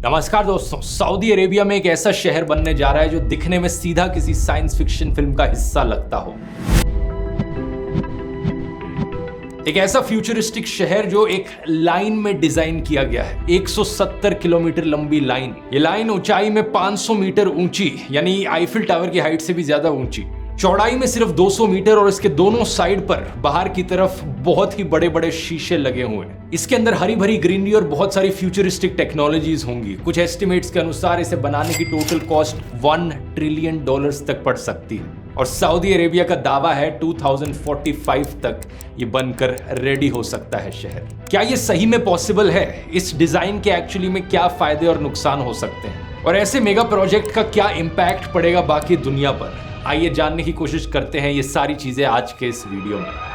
नमस्कार दोस्तों, Saudi Arabia में एक ऐसा शहर बनने जा रहा है जो दिखने में सीधा किसी साइंस फिक्शन फिल्म का हिस्सा लगता हो। एक ऐसा फ्यूचरिस्टिक शहर जो एक लाइन में डिजाइन किया गया है, 170 किलोमीटर लंबी लाइन। ये लाइन ऊंचाई में 500 मीटर ऊंची, यानी आईफिल टावर की हाइट से भी ज्यादा ऊंची, चौड़ाई में सिर्फ 200 मीटर और इसके दोनों साइड पर बाहर की तरफ बहुत ही बड़े बड़े शीशे लगे हुए हैं। इसके अंदर हरी भरी ग्रीनरी और बहुत सारी फ्यूचरिस्टिक टेक्नोलॉजीज होंगी। कुछ एस्टिमेट्स के अनुसार इसे बनाने की टोटल कॉस्ट $1 ट्रिलियन तक पड़ सकती है और सऊदी अरेबिया का दावा है 2045 तक ये बनकर रेडी हो सकता है शहर। क्या ये सही में पॉसिबल है? इस डिजाइन के एक्चुअली में क्या फायदे और नुकसान हो सकते हैं और ऐसे मेगा प्रोजेक्ट का क्या इंपैक्ट पड़ेगा बाकी दुनिया पर? आइए जानने की कोशिश करते हैं ये सारी चीजें आज के इस वीडियो में।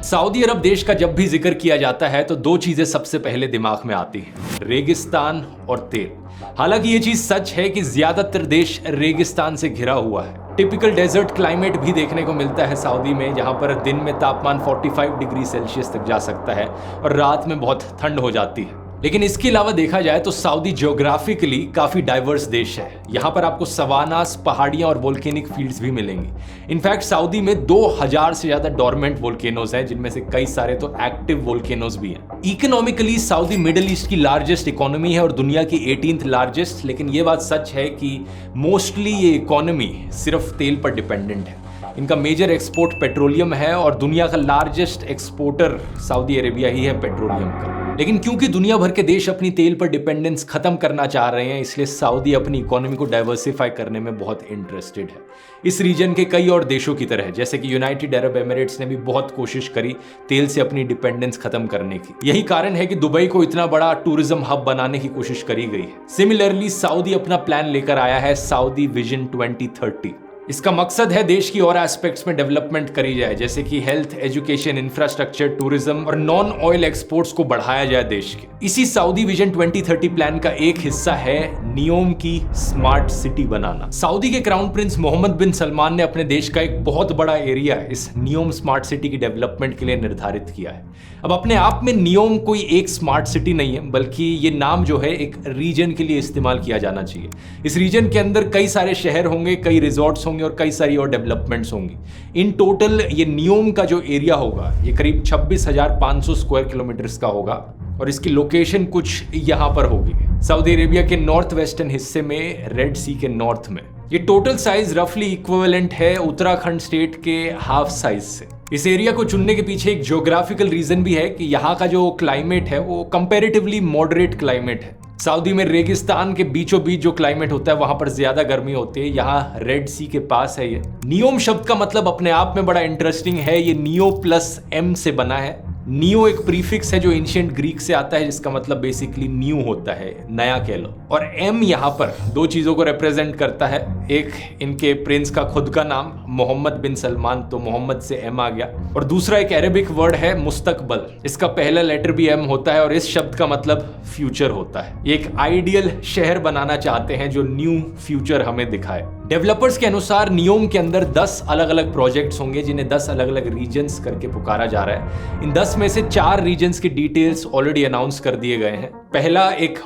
सऊदी अरब देश का जब भी जिक्र किया जाता है तो दो चीजें सबसे पहले दिमाग में आती हैं, रेगिस्तान और तेल। हालांकि ये चीज सच है कि ज्यादातर देश रेगिस्तान से घिरा हुआ है। टिपिकल डेजर्ट क्लाइमेट भी देखने को मिलता है सऊदी में, जहां पर दिन में तापमान 45 डिग्री सेल्सियस तक जा सकता है और रात में बहुत ठंड हो जाती है। लेकिन इसके अलावा देखा जाए तो सऊदी ज्योग्राफिकली काफी डाइवर्स देश है। यहाँ पर आपको सवानास, पहाड़ियां और वोल्केनिक फील्ड्स भी मिलेंगी। इनफैक्ट सऊदी में 2000 से ज्यादा डोरमेंट वोल्केनोज हैं, जिनमें से कई सारे तो एक्टिव वोल्केनोज भी हैं। इकोनॉमिकली सऊदी मिडिल ईस्ट की लार्जेस्ट इकोनॉमी है और दुनिया की 18th लार्जेस्ट। लेकिन ये बात सच है कि मोस्टली ये इकोनॉमी सिर्फ तेल पर डिपेंडेंट है। इनका मेजर एक्सपोर्ट पेट्रोलियम है और दुनिया का लार्जेस्ट एक्सपोर्टर सऊदी अरेबिया ही है पेट्रोलियम का। लेकिन क्योंकि दुनिया भर के देश अपनी तेल पर डिपेंडेंस खत्म करना चाह रहे हैं, इसलिए सऊदी अपनी इकोनॉमी को डाइवर्सिफाई करने में बहुत इंटरेस्टेड है। इस रीजन के कई और देशों की तरह, जैसे कि यूनाइटेड अरब एमिरेट्स ने भी बहुत कोशिश करी तेल से अपनी डिपेंडेंस खत्म करने की। यही कारण है कि दुबई को इतना बड़ा टूरिज्म हब बनाने की कोशिश करी गई है। सिमिलरली सऊदी अपना प्लान लेकर आया है, सऊदी विजन 2030। इसका मकसद है देश की और एस्पेक्ट्स में डेवलपमेंट करी जाए, जैसे कि हेल्थ, एजुकेशन, इंफ्रास्ट्रक्चर, टूरिज्म और नॉन ऑयल एक्सपोर्ट्स को बढ़ाया जाए देश के। इसी सऊदी विजन 2030 प्लान का एक हिस्सा है नियोम की स्मार्ट सिटी बनाना। सऊदी के क्राउन प्रिंस मोहम्मद बिन सलमान ने अपने देश का एक बहुत बड़ा एरिया इस नियोम स्मार्ट सिटी की डेवलपमेंट के लिए निर्धारित किया है। अब अपने आप में नियोम कोई एक स्मार्ट सिटी नहीं है, बल्कि ये नाम जो है एक रीजन के लिए इस्तेमाल किया जाना चाहिए। इस रीजन के अंदर कई सारे शहर होंगे, कई रिजॉर्ट्स होंगे और कई सारी और डेवलपमेंट्स होंगी। इन टोटल ये नियोम का जो एरिया होगा ये करीब 26,500 स्क्वायर किलोमीटर का होगा और इसकी लोकेशन कुछ यहां पर होगी, सऊदी अरेबिया के नॉर्थ वेस्टर्न हिस्से में, रेड सी के नॉर्थ में। ये टोटल साइज रफली इक्विवेलेंट है उत्तराखंड स्टेट के हाफ साइज से। इस एरिया को चुनने के पीछे एक ज्योग्राफिकल रीजन भी है कि यहाँ का जो क्लाइमेट है वो कंपैरेटिवली मॉडरेट क्लाइमेट है। सऊदी में रेगिस्तान के बीचों बीच जो क्लाइमेट होता है वहां पर ज्यादा गर्मी होती है, यहाँ रेड सी के पास है ये। नियोम शब्द का मतलब अपने आप में बड़ा इंटरेस्टिंग है। ये नियो प्लस एम से बना है। नियो एक प्रीफिक्स है जो एंशिएंट ग्रीक से आता है, जिसका मतलब बेसिकली न्यू होता है, नया कह लो। और एम यहाँ पर दो चीजों को रिप्रेजेंट करता है। एक इनके प्रिंस का खुद का नाम मोहम्मद बिन सलमान, तो मोहम्मद से एम आ गया, और दूसरा एक अरेबिक वर्ड है मुस्तकबल। इसका पहला लेटर भी एम होता है और इस शब्द का मतलब फ्यूचर होता है। एक आइडियल शहर बनाना चाहते हैं जो न्यू फ्यूचर हमें दिखाए। डेवलपर्स के अनुसार नियोम के अंदर 10 अलग अलग प्रोजेक्ट्स होंगे, जिन्हें 10 अलग अलग रीजन्स करके पुकारा जा रहा है। इन 10 में से 4 रीजन्स की डिटेल्स ऑलरेडी अनाउंस कर दिए गए हैं। पहला एक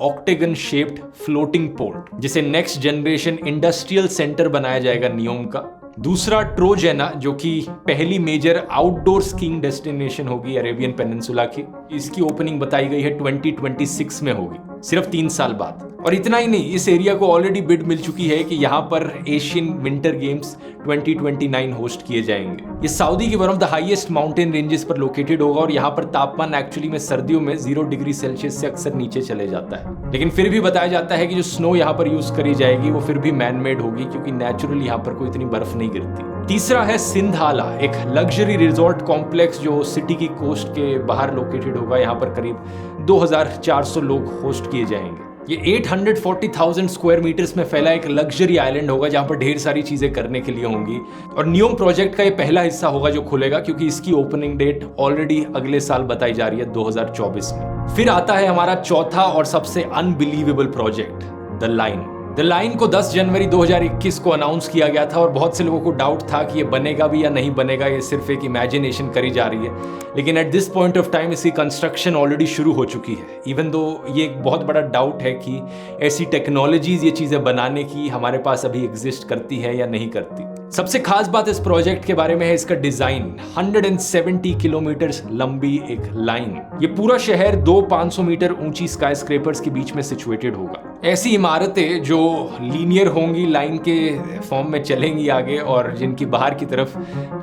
ऑक्टेगन शेप्ड फ्लोटिंग पोर्ट, जिसे नेक्स्ट जनरेशन इंडस्ट्रियल सेंटर बनाया जाएगा नियोम का। दूसरा ट्रोजेना, जो कि पहली मेजर आउटडोर स्कीइंग डेस्टिनेशन होगी अरेबियन पेनिनसुला की। इसकी ओपनिंग बताई गई है 2026 में होगी, सिर्फ 3 साल बाद। और इतना ही नहीं, इस एरिया को ऑलरेडी बिड मिल चुकी है कि यहाँ पर एशियन विंटर गेम्स 2029 होस्ट किए जाएंगे। ये सऊदी की one of the highest mountain ranges पर लोकेटेड होगा और यहाँ पर तापमान एक्चुअली में सर्दियों में 0 डिग्री सेल्सियस से अक्सर नीचे चले जाता है। लेकिन फिर भी बताया जाता है कि जो स्नो यहाँ पर यूज करी जाएगी वो फिर भी मैन मेड होगी, क्योंकि नेचुरल यहाँ पर कोई इतनी बर्फ नहीं गिरती। तीसरा है सिंधाला, एक लग्जरी रिजॉर्ट कॉम्प्लेक्स जो सिटी की कोस्ट के बाहर लोकेटेड होगा। यहाँ पर करीब 2400 लोग होस्ट किए जाएंगे। ये 840,000 स्क्वायर मीटर्स में फैला एक लग्जरी आइलैंड होगा, जहां पर ढेर सारी चीजें करने के लिए होंगी। और नियोम प्रोजेक्ट का ये पहला हिस्सा होगा जो खुलेगा, क्योंकि इसकी ओपनिंग डेट ऑलरेडी अगले साल बताई जा रही है, 2024 में। फिर आता है हमारा चौथा और सबसे unbelievable project, the line. The line को 10 जनवरी 2021 को अनाउंस किया गया था और बहुत से लोगों को डाउट था कि ये बनेगा भी या नहीं बनेगा, ये सिर्फ एक इमेजिनेशन करी जा रही है। लेकिन at this point of time इसकी कंस्ट्रक्शन ऑलरेडी शुरू हो चुकी है। इवन दो ये एक बहुत बड़ा डाउट है कि ऐसी टेक्नोलॉजीज ये चीज़ें बनाने की हमारे पास अभी एग्जिस्ट करती है या नहीं करती। सबसे खास बात इस प्रोजेक्ट के बारे में है इसका डिजाइन। 170 किलोमीटर लंबी एक लाइन, ये पूरा शहर 500 मीटर ऊंची स्काई स्क्रेपर्स के बीच में सिचुएटेड होगा। ऐसी इमारतें जो लीनियर होंगी, लाइन के फॉर्म में चलेंगी आगे, और जिनकी बाहर की तरफ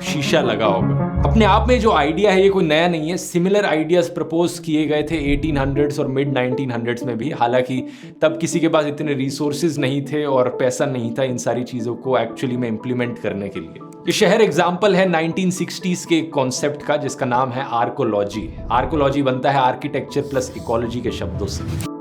शीशा लगा होगा। अपने आप में जो आइडिया है ये कोई नया नहीं है। सिमिलर आइडियाज प्रपोज किए गए थे 1800s और मिड 1900s में भी। हालांकि तब किसी के पास इतने रिसोर्सेज नहीं थे और पैसा नहीं था इन सारी चीजों को एक्चुअली में इंप्लीमेंट करने के लिए। ये शहर एग्जाम्पल है 1960s के कॉन्सेप्ट का जिसका नाम है आर्कोलॉजी। आर्कोलॉजी बनता है आर्किटेक्चर प्लस इकोलॉजी के शब्दों से।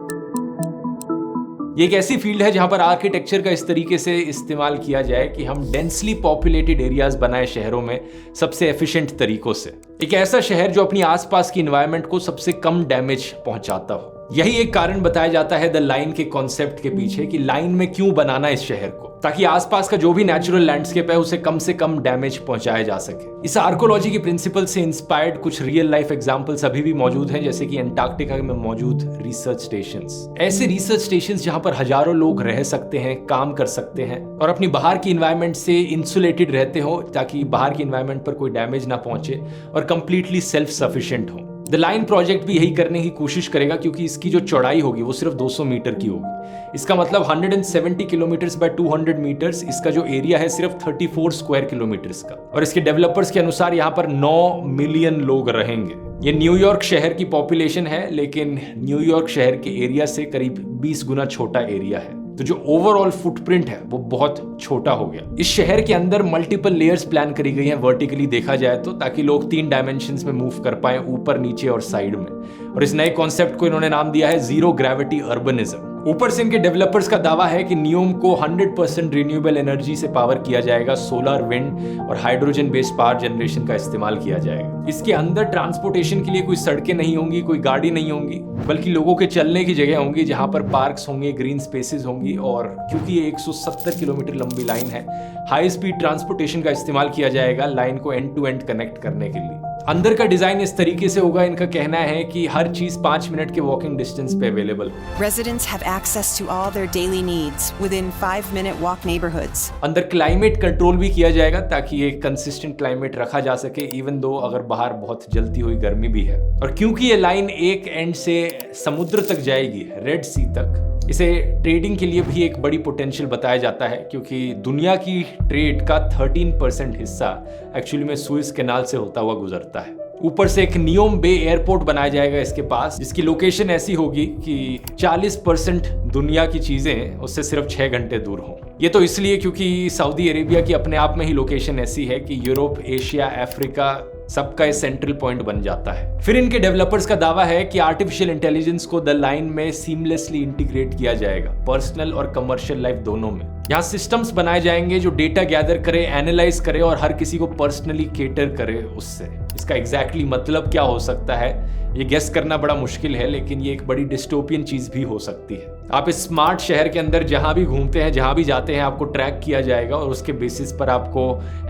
ये एक ऐसी फील्ड है जहां पर आर्किटेक्चर का इस तरीके से इस्तेमाल किया जाए कि हम डेंसली पॉपुलेटेड एरियाज बनाए शहरों में सबसे एफिशिएंट तरीकों से। एक ऐसा शहर जो अपनी आसपास की एनवायरनमेंट को सबसे कम डैमेज पहुंचाता हो। यही एक कारण बताया जाता है द लाइन के कॉन्सेप्ट के पीछे कि लाइन में क्यों बनाना इस शहर को, ताकि आसपास का जो भी नेचुरल लैंडस्केप है उसे कम से कम डैमेज पहुंचाया जा सके। इस आर्कोलॉजी के प्रिंसिपल से इंस्पायर्ड कुछ रियल लाइफ एग्जांपल्स अभी भी मौजूद हैं, जैसे कि अंटार्कटिका में मौजूद रिसर्च स्टेशंस। ऐसे रिसर्च स्टेशंस जहां पर हजारों लोग रह सकते हैं, काम कर सकते हैं और अपनी बाहर की एनवायरनमेंट से इंसुलेटेड रहते हो, ताकि बाहर की एनवायरनमेंट पर कोई डैमेज ना पहुंचे और कंप्लीटली सेल्फ सफिशिएंट हो। द लाइन प्रोजेक्ट भी यही करने की कोशिश करेगा, क्योंकि इसकी जो चौड़ाई होगी वो सिर्फ 200 मीटर की होगी। इसका मतलब 170 किलोमीटर्स बाय 200 मीटर्स, इसका जो एरिया है सिर्फ 34 स्क्वायर किलोमीटर्स का। और इसके डेवलपर्स के अनुसार यहाँ पर 9 मिलियन लोग रहेंगे। ये न्यूयॉर्क शहर की पॉपुलेशन है, लेकिन न्यूयॉर्क शहर के एरिया से करीब 20 गुना छोटा एरिया है। तो जो ओवरऑल फुटप्रिंट है वो बहुत छोटा हो गया। इस शहर के अंदर मल्टीपल लेयर्स प्लान करी गई हैं वर्टिकली देखा जाए तो, ताकि लोग 3 डायमेंशंस में मूव कर पाए, ऊपर, नीचे और साइड में। और इस नए कॉन्सेप्ट को इन्होंने नाम दिया है जीरो ग्रेविटी अर्बनिज्म। ऊपर से इनके डेवलपर्स का दावा है कि न्यूम को 100% रिन्यूएबल एनर्जी से पावर किया जाएगा। सोलर, विंड और हाइड्रोजन बेस्ड पावर जनरेशन का इस्तेमाल किया जाएगा। इसके अंदर ट्रांसपोर्टेशन के लिए कोई सड़कें नहीं होंगी, कोई गाड़ी नहीं होंगी, बल्कि लोगों के चलने की जगह होंगी, जहां पर पार्क्स होंगे, ग्रीन स्पेसेस होंगी। और क्योंकि ये 170 किलोमीटर लंबी लाइन है, हाई स्पीड ट्रांसपोर्टेशन का इस्तेमाल किया जाएगा लाइन को एंड टू एंड कनेक्ट करने के लिए। अंदर का डिजाइन इस तरीके से होगा, इनका कहना है कि हर चीज 5 मिनट के वॉकिंग डिस्टेंस पे available. Residents have access to all their daily needs within 5-minute walk neighborhoods. अंदर क्लाइमेट कंट्रोल भी किया जाएगा ताकि ये कंसिस्टेंट क्लाइमेट रखा जा सके, इवन दो अगर बाहर बहुत जलती हुई गर्मी भी है। और क्योंकि ये लाइन एक एंड से समुद्र तक जाएगी, रेड सी तक, इसे ट्रेडिंग के लिए भी एक बड़ी पोटेंशियल बताया जाता है, क्योंकि दुनिया की ट्रेड का 13% हिस्सा एक्चुअली में सुएज कैनाल से होता हुआ गुजरता है। ऊपर से एक नियोम बे एयरपोर्ट बनाया जाएगा इसके पास, जिसकी लोकेशन ऐसी होगी कि 40% दुनिया की चीजें उससे सिर्फ 6 घंटे दूर हों। ये तो इसलिए क्योंकि सऊदी अरेबिया की अपने आप में ही लोकेशन ऐसी है कि यूरोप, एशिया, अफ्रीका सबका एक सेंट्रल पॉइंट बन जाता है। फिर इनके डेवलपर्स का दावा है कि आर्टिफिशियल इंटेलिजेंस को द लाइन में सीमलेसली इंटीग्रेट किया जाएगा, पर्सनल और कमर्शियल लाइफ दोनों में। यहाँ सिस्टम्स बनाए जाएंगे जो डेटा गैदर करे, एनालाइज करे और हर किसी को पर्सनली केटर करे उससे। इसका एग्जैक्टली मतलब क्या हो सकता है ये गेस करना बड़ा मुश्किल है, लेकिन ये एक बड़ी डिस्टोपियन चीज भी हो सकती है। आप इस स्मार्ट शहर के अंदर जहां भी घूमते हैं, जहां भी जाते हैं, आपको ट्रैक किया जाएगा और उसके बेसिस पर आपको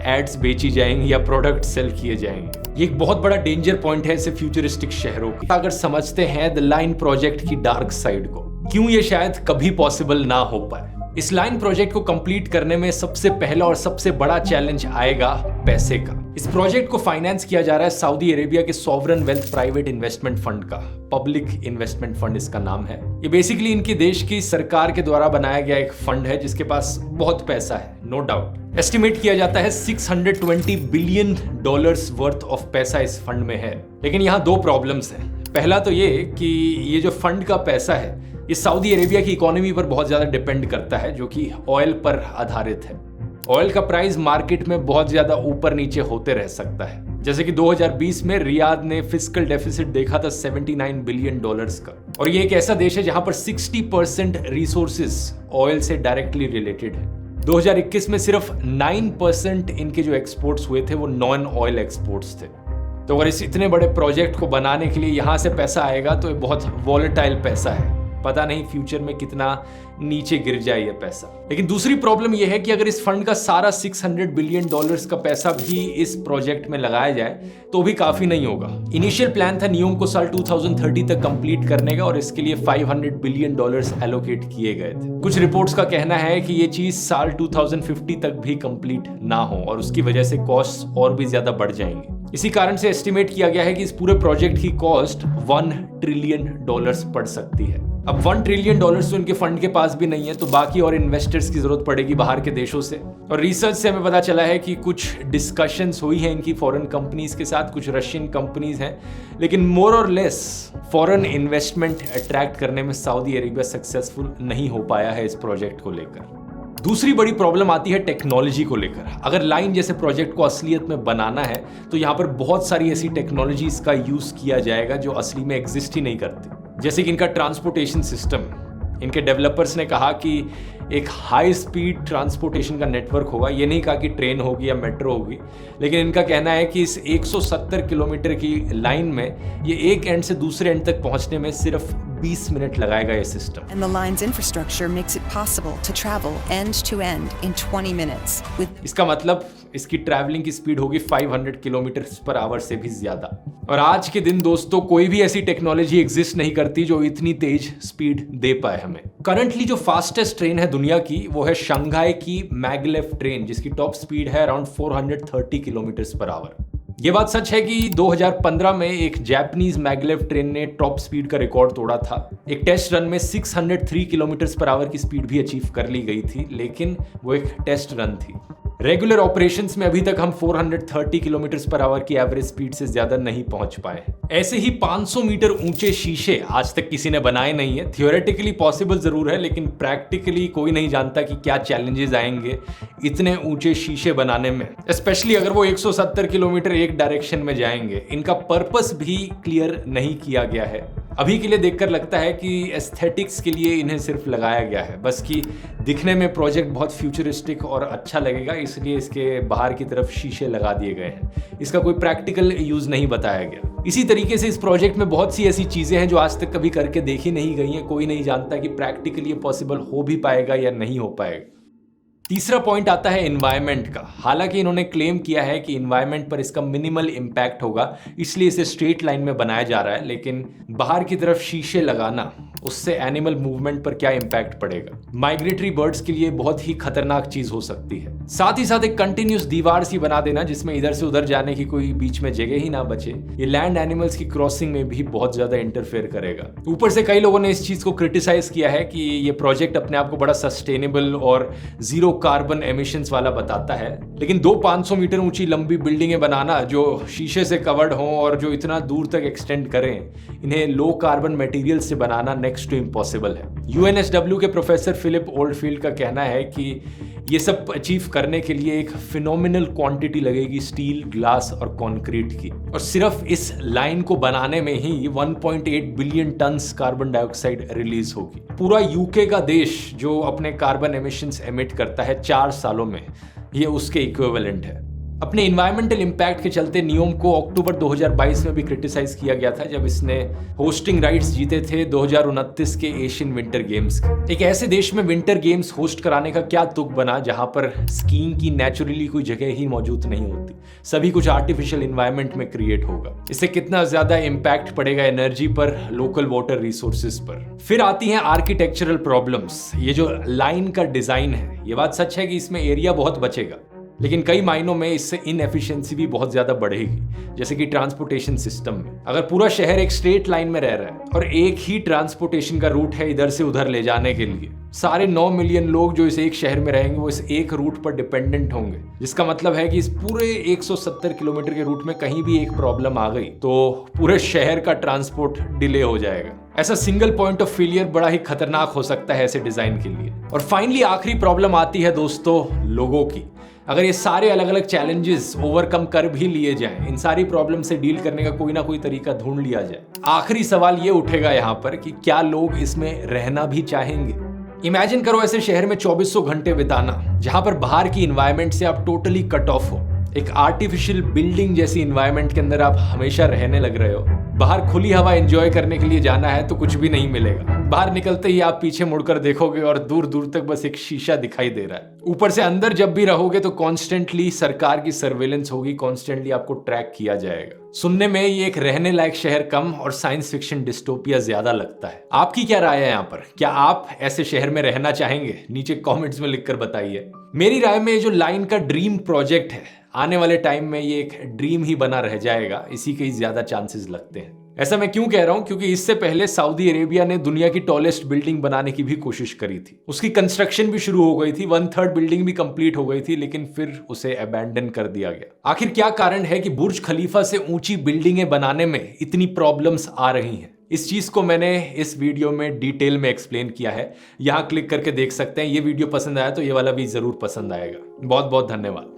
एड्स बेची जाएंगी या प्रोडक्ट सेल किए जाएंगे। ये एक बहुत बड़ा डेंजर पॉइंट है ऐसे फ्यूचरिस्टिक शहरों की। अगर समझते हैं द लाइन प्रोजेक्ट की डार्क साइड को, क्यों ये शायद कभी पॉसिबल ना हो पाए। इस लाइन प्रोजेक्ट को कंप्लीट करने में सबसे पहला और सबसे बड़ा चैलेंज आएगा पैसे का। इस प्रोजेक्ट को फाइनेंस किया जा रहा है सऊदी अरेबिया के sovereign wealth private investment fund का, पब्लिक इन्वेस्टमेंट फंड इसका नाम है। ये बेसिकली इनकी देश की सरकार के द्वारा बनाया गया एक फंड है जिसके पास बहुत पैसा है, नो डाउट। एस्टिमेट किया जाता है $620 बिलियन वर्थ ऑफ पैसा इस फंड में है। लेकिन यहाँ 2 प्रॉब्लम्स हैं। पहला तो ये कि ये जो फंड का पैसा है ये सऊदी अरेबिया की इकोनॉमी पर बहुत ज्यादा डिपेंड करता है, जो कि ऑयल पर आधारित है। ऑयल का प्राइस मार्केट में बहुत ज्यादा ऊपर नीचे होते रह सकता है। जैसे कि 2020 में रियाद ने फिस्कल डेफिसिट देखा था $79 बिलियन का। और ये एक ऐसा देश है जहां पर 60% रिसोर्सेज ऑयल से डायरेक्टली रिलेटेड है। 2021 में सिर्फ 9% इनके जो एक्सपोर्ट्स हुए थे वो नॉन ऑयल एक्सपोर्ट्स थे। तो अगर इस इतने बड़े प्रोजेक्ट को बनाने के लिए यहां से पैसा आएगा तो ये बहुत वॉलेटाइल पैसा है। पता नहीं फ्यूचर में कितना नीचे गिर जाए ये पैसा। लेकिन दूसरी प्रॉब्लम यह है कि अगर इस फंड का सारा $600 बिलियन का पैसा भी इस प्रोजेक्ट में लगाया जाए तो भी काफी नहीं होगा। इनिशियल प्लान था नियोम को साल 2030 तक कंप्लीट करने का और इसके लिए $500 बिलियन एलोकेट किए गए थे। कुछ रिपोर्ट्स का कहना है कि ये चीज साल 2050 तक भी कंप्लीट ना हो और उसकी वजह से कॉस्ट और भी ज्यादा बढ़ जाएंगे। इसी कारण से एस्टिमेट किया गया है कि इस पूरे प्रोजेक्ट की कॉस्ट $1 ट्रिलियन पड़ सकती है। अब $1 ट्रिलियन तो उनके फंड के पास भी नहीं है, तो बाकी और इन्वेस्टर्स की जरूरत पड़ेगी बाहर के देशों से। और रिसर्च से हमें पता चला है कि कुछ डिस्कशंस हुई हैं इनकी फॉरेन कंपनीज के साथ, कुछ रशियन कंपनीज हैं, लेकिन मोर और लेस फॉरेन इन्वेस्टमेंट अट्रैक्ट करने में सऊदी अरेबिया सक्सेसफुल नहीं हो पाया है इस प्रोजेक्ट को लेकर। दूसरी बड़ी प्रॉब्लम आती है टेक्नोलॉजी को लेकर। अगर लाइन जैसे प्रोजेक्ट को असलियत में बनाना है तो यहाँ पर बहुत सारी ऐसी टेक्नोलॉजीज का यूज किया जाएगा जो असली में एग्जिस्ट ही नहीं करती। जैसे कि इनका ट्रांसपोर्टेशन सिस्टम, इनके डेवलपर्स ने कहा कि एक हाई स्पीड ट्रांसपोर्टेशन का नेटवर्क होगा। ये नहीं कहा कि ट्रेन होगी या मेट्रो होगी, लेकिन इनका कहना है कि इस 170 किलोमीटर की लाइन में ये एक एंड से दूसरे एंड तक पहुंचने में सिर्फ 20 मिनट लगाएगा ये system. And the line's infrastructure makes it possible to travel end to end in 20 minutes. इसका मतलब इसकी ट्रैवलिंग की स्पीड होगी 500 किलोमीटर पर आवर से भी ज्यादा। और आज के दिन दोस्तों कोई भी ऐसी टेक्नोलॉजी एग्जिस्ट नहीं करती जो इतनी तेज स्पीड दे पाए हमें। करंटली जो फास्टेस्ट ट्रेन है दुनिया की वो है शंघाई की मैगलेव ट्रेन, जिसकी टॉप स्पीड है अराउंड 430 किलोमीटर पर आवर। ये बात सच है कि 2015 में एक जापानीज मैगलेव ट्रेन ने टॉप स्पीड का रिकॉर्ड तोड़ा था। एक टेस्ट रन में 603 किलोमीटर पर आवर की स्पीड भी अचीव कर ली गई थी, लेकिन वो एक टेस्ट रन थी। रेगुलर ऑपरेशंस में अभी तक हम 430 किलोमीटर पर आवर की एवरेज स्पीड से ज्यादा नहीं पहुंच पाए। ऐसे ही 500 मीटर ऊंचे शीशे आज तक किसी ने बनाए नहीं है। थियोरेटिकली पॉसिबल जरूर है, लेकिन प्रैक्टिकली कोई नहीं जानता कि क्या चैलेंजेस आएंगे इतने ऊंचे शीशे बनाने में, स्पेशली अगर वो 170 किलोमीटर एक डायरेक्शन में जाएंगे। इनका पर्पस भी क्लियर नहीं किया गया है। अभी के लिए देखकर लगता है कि एस्थेटिक्स के लिए इन्हें सिर्फ लगाया गया है, बस कि दिखने में प्रोजेक्ट बहुत फ्यूचरिस्टिक और अच्छा लगेगा, इसलिए इसके बाहर की तरफ शीशे लगा दिए गए हैं। इसका कोई प्रैक्टिकल यूज नहीं बताया गया। इसी तरीके से इस प्रोजेक्ट में बहुत सी ऐसी चीजें हैं जो आज तक कभी करके देखी नहीं गई हैं। कोई नहीं जानता कि प्रैक्टिकली ये पॉसिबल हो भी पाएगा या नहीं हो पाएगा। तीसरा पॉइंट आता है एनवायरनमेंट का। हालांकि इन्होंने क्लेम किया है कि एनवायरनमेंट पर इसका मिनिमल इंपैक्ट होगा, इसलिए इसे स्ट्रेट लाइन में बनाया जा रहा है, लेकिन बाहर की तरफ शीशे लगाना उससे एनिमल मूवमेंट पर क्या इंपैक्ट पड़ेगा। माइग्रेटरी बर्ड्स के लिए बहुत ही खतरनाक चीज हो सकती है। साथ ही साथ एक कंटिन्यूस दीवार सी बना देना जिसमें इधर से उधर जाने की कोई बीच में जगह ही ना बचे, ये लैंड एनिमल्स की क्रॉसिंग में भी बहुत ज्यादा इंटरफेयर करेगा। ऊपर से कई लोगों ने इस चीज को क्रिटिसाइज किया है कि ये प्रोजेक्ट अपने आप को बड़ा सस्टेनेबल और जीरो कार्बन एमिशंस वाला बताता है, लेकिन 500 मीटर ऊंची लंबी बिल्डिंगें बनाना जो शीशे से कवर्ड हों और जो इतना दूर तक एक्सटेंड करें, इन्हें लो कार्बन मटेरियल से बनाना नेक्स्ट टू इम्पॉसिबल है। यूएनएसडब्ल्यू के प्रोफेसर फिलिप ओल्डफील्ड का कहना है कि ये सब अचीव करने के लिए एक फिनोमिनल क्वांटिटी लगेगी स्टील, ग्लास और कंक्रीट की, और सिर्फ इस लाइन को बनाने में ही 1.8 billion turns carbon dioxide release होगी। पूरा यूके का देश जो अपने कार्बन एमिशंस एमिट करता है 4 सालों में, ये उसके इक्विवेलेंट है। अपने इन्वायरमेंटल इंपैक्ट के चलते नियोम को अक्टूबर 2022 में भी क्रिटिसाइज किया गया था, जब इसने होस्टिंग राइट्स जीते थे 2029 के एशियन विंटर गेम्स के। एक ऐसे देश में विंटर गेम्स होस्ट कराने का क्या तुक बना जहां पर स्कीइंग की नेचुरली कोई जगह ही मौजूद नहीं होती, सभी कुछ आर्टिफिशियल इन्वायरमेंट में क्रिएट होगा। इससे कितना ज्यादा इंपैक्ट पड़ेगा एनर्जी पर, लोकल वाटर रिसोर्सेज पर। फिर आती हैं आर्किटेक्चरल प्रॉब्लम्स। ये जो लाइन का डिजाइन है, ये बात सच है कि इसमें एरिया बहुत बचेगा, लेकिन कई मायनों में इससे इनएफिशिएंसी भी बहुत ज्यादा बढ़ेगी, जैसे कि ट्रांसपोर्टेशन सिस्टम में। अगर पूरा शहर एक स्ट्रेट लाइन में रह रहा है और एक ही ट्रांसपोर्टेशन का रूट है इधर से उधर ले जाने के लिए, सारे 9 मिलियन लोग जो इस एक शहर में रहेंगे वो इस एक रूट पर डिपेंडेंट होंगे, जिसका मतलब है कि इस पूरे 170 किलोमीटर के रूट में कहीं भी एक प्रॉब्लम आ गई तो पूरे शहर का ट्रांसपोर्ट डिले हो जाएगा। ऐसा सिंगल पॉइंट ऑफ फेलियर बड़ा ही खतरनाक हो सकता है ऐसे डिजाइन के लिए। और फाइनली आखिरी प्रॉब्लम आती है दोस्तों लोगों की। अगर ये सारे अलग अलग चैलेंजेस ओवरकम कर भी लिए जाएं, इन सारी प्रॉब्लम से डील करने का कोई ना कोई तरीका ढूंढ लिया जाए, आखिरी सवाल ये उठेगा यहाँ पर कि क्या लोग इसमें रहना भी चाहेंगे। इमेजिन करो ऐसे शहर में 2400 घंटे बिताना जहां पर बाहर की इन्वायरमेंट से आप टोटली कट ऑफ हो, एक आर्टिफिशियल बिल्डिंग जैसी इन्वायरमेंट के अंदर आप हमेशा रहने लग रहे हो। बाहर खुली हवा एंजॉय करने के लिए जाना है तो कुछ भी नहीं मिलेगा। बाहर निकलते ही आप पीछे मुड़कर देखोगे और दूर दूर तक बस एक शीशा दिखाई दे रहा है। ऊपर से अंदर जब भी रहोगे तो कॉन्स्टेंटली सरकार की सर्वेलेंस होगी, कॉन्स्टेंटली आपको ट्रैक किया जाएगा। सुनने में ये एक रहने लायक शहर कम और साइंस फिक्शन डिस्टोपिया ज्यादा लगता है। आपकी क्या राय है यहाँ पर? क्या आप ऐसे शहर में रहना चाहेंगे? नीचे कमेंट्स में लिखकर बताइए। मेरी राय में ये जो लाइन का ड्रीम प्रोजेक्ट है, आने वाले टाइम में ये एक ड्रीम ही बना रह जाएगा, इसी के ही ज्यादा चांसेस लगते हैं। ऐसा मैं क्यों कह रहा हूं? क्योंकि इससे पहले सऊदी अरेबिया ने दुनिया की टॉलेस्ट बिल्डिंग बनाने की भी कोशिश करी थी। उसकी कंस्ट्रक्शन भी शुरू हो गई थी, 1/3 बिल्डिंग भी कंप्लीट हो गई थी, लेकिन फिर उसे अबैंडन कर दिया गया। आखिर क्या कारण है कि बुर्ज खलीफा से ऊंची बिल्डिंगें बनाने में इतनी प्रॉब्लम्स आ रही हैं? इस चीज को मैंने इस वीडियो में डिटेल में एक्सप्लेन किया है, यहां क्लिक करके देख सकते हैं। ये वीडियो पसंद आया तो ये वाला भी जरूर पसंद आएगा। बहुत बहुत धन्यवाद।